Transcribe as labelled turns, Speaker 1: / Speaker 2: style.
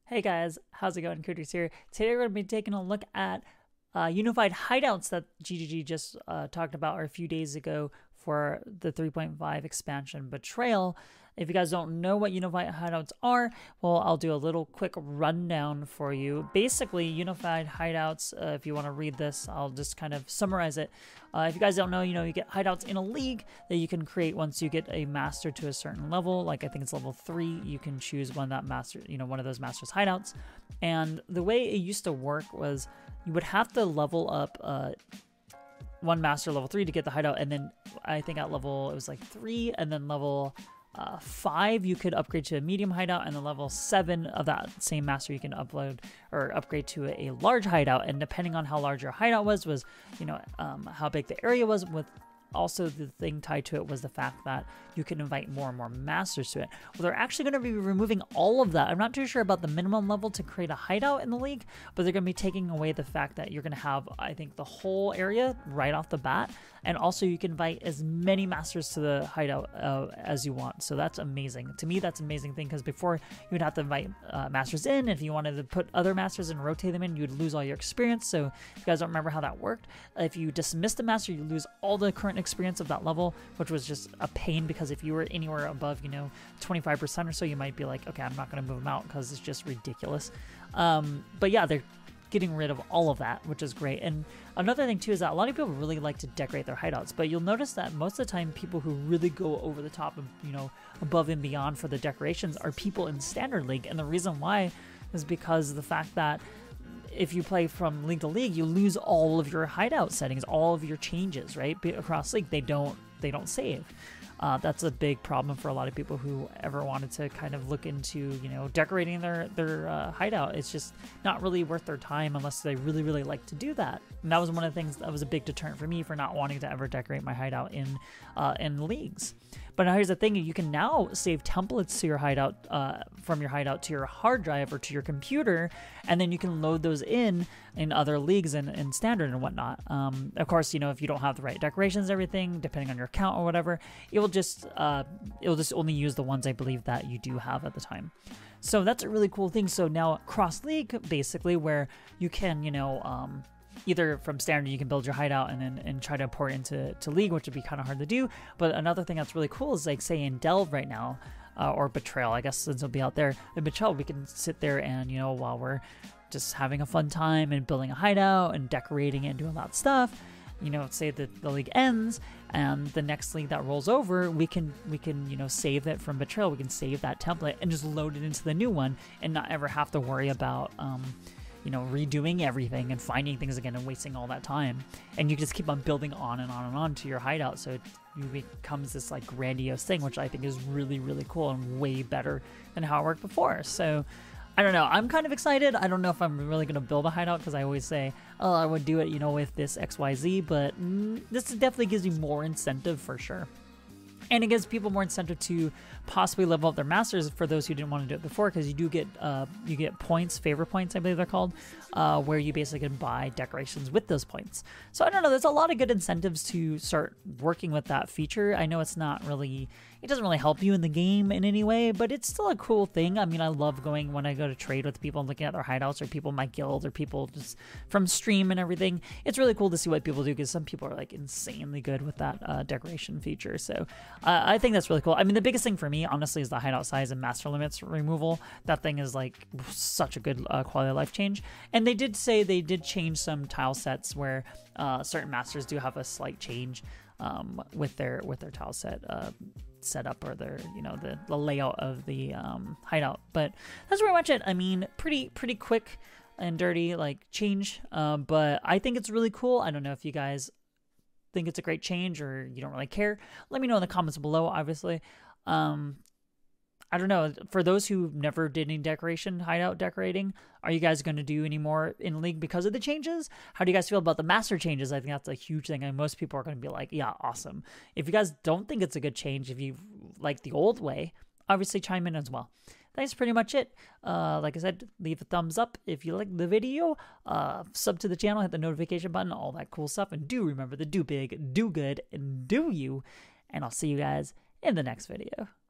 Speaker 1: Hey guys, how's it going? Cooterz here. Today we're going to be taking a look at unified hideouts that GGG just talked about a few days ago for the 3.5 expansion Betrayal. If you guys don't know what unified hideouts are, well, I'll do a little quick rundown for you. Basically, unified hideouts, if you want to read this, I'll just kind of summarize it. If you guys don't know, you get hideouts in a league that you can create once you get a master to a certain level. Like I think it's level 3, you can choose one that master, one of those masters hideouts. And the way it used to work was you would have to level up one master level 3 to get the hideout, and then I think at level, it was like 3, and then level 5 you could upgrade to a medium hideout, and then level 7 of that same master you can upgrade to a large hideout. And depending on how large your hideout was how big the area was. With also the thing tied to it was the fact that you can invite more and more masters to it. Well, they're actually going to be removing all of that. I'm not too sure about the minimum level to create a hideout in the league, but they're going to be taking away the fact that you're going to have, I think, the whole area right off the bat. And also you can invite as many masters to the hideout as you want. So that's amazing. To me, that's an amazing thing, because before you would have to invite masters in. If you wanted to put other masters and rotate them in, you would lose all your experience. So if you guys don't remember how that worked, if you dismissed a master, you lose all the current experience of that level, which was just a pain, because if you were anywhere above 25% or so, you might be like, okay, I'm not going to move them out because it's just ridiculous. But yeah, they're getting rid of all of that, which is great. And another thing too is that a lot of people really like to decorate their hideouts, but you'll notice that most of the time people who really go over the top and above and beyond for the decorations are people in standard league. And the reason why is because of the fact that if you play from league to league, you lose all of your hideout settings, all of your changes, right? Across league, they don't save. That's a big problem for a lot of people who ever wanted to kind of look into, decorating their hideout. It's just not really worth their time unless they really, really like to do that. And that was one of the things that was a big deterrent for me for not wanting to ever decorate my hideout in leagues. But now here's the thing: you can now save templates to your hideout, from your hideout to your hard drive or to your computer, and then you can load those in other leagues and standard and whatnot. Of course, if you don't have the right decorations and everything, depending on your account or whatever, it'll just only use the ones I believe that you do have at the time. So that's a really cool thing. So now cross league, basically, where you can either from standard you can build your hideout and try to import into league, which would be kind of hard to do. But another thing that's really cool is, like, say in Delve right now, or Betrayal, I guess, since it'll be out there. In Betrayal, we can sit there and while we're just having a fun time and building a hideout and decorating it and doing that stuff, say that the league ends and the next league that rolls over, we can save it from Betrayal. We can save that template and just load it into the new one and not ever have to worry about redoing everything and finding things again and wasting all that time. And you just keep on building on and on and on to your hideout, so it becomes this like grandiose thing, which I think is really, really cool and way better than how it worked before. So I don't know, I'm kind of excited. I don't know if I'm really going to build a hideout, because I always say, oh, I would do it with this XYZ, but this definitely gives you more incentive for sure. And it gives people more incentive to possibly level up their masters for those who didn't want to do it before, because you do get points, favor points, I believe they're called, where you basically can buy decorations with those points. So I don't know, there's a lot of good incentives to start working with that feature. I know it doesn't really help you in the game in any way, but it's still a cool thing. I mean, I love going when I go to trade with people and looking at their hideouts, or people in my guild, or people just from stream and everything. It's really cool to see what people do, because some people are like insanely good with that decoration feature. So I think that's really cool. I mean, the biggest thing for me, honestly, is the hideout size and master limits removal. That thing is like such a good quality of life change. And they did say they did change some tile sets where certain masters do have a slight change with their tile set setup, or their the layout of the hideout. But that's pretty much it. I mean, pretty quick and dirty change, but I think it's really cool. I don't know if you guys think it's a great change or you don't really care. Let me know in the comments below, obviously. I don't know, for those who never did any hideout decorating, are you guys going to do any more in League because of the changes? How do you guys feel about the master changes? I think that's a huge thing, and most people are going to be like, yeah, awesome. If you guys don't think it's a good change, if you like the old way, obviously chime in as well. That's pretty much it. Like I said, leave a thumbs up if you like the video, sub to the channel, hit the notification button, all that cool stuff, and do remember to do big, do good, and do you, and I'll see you guys in the next video.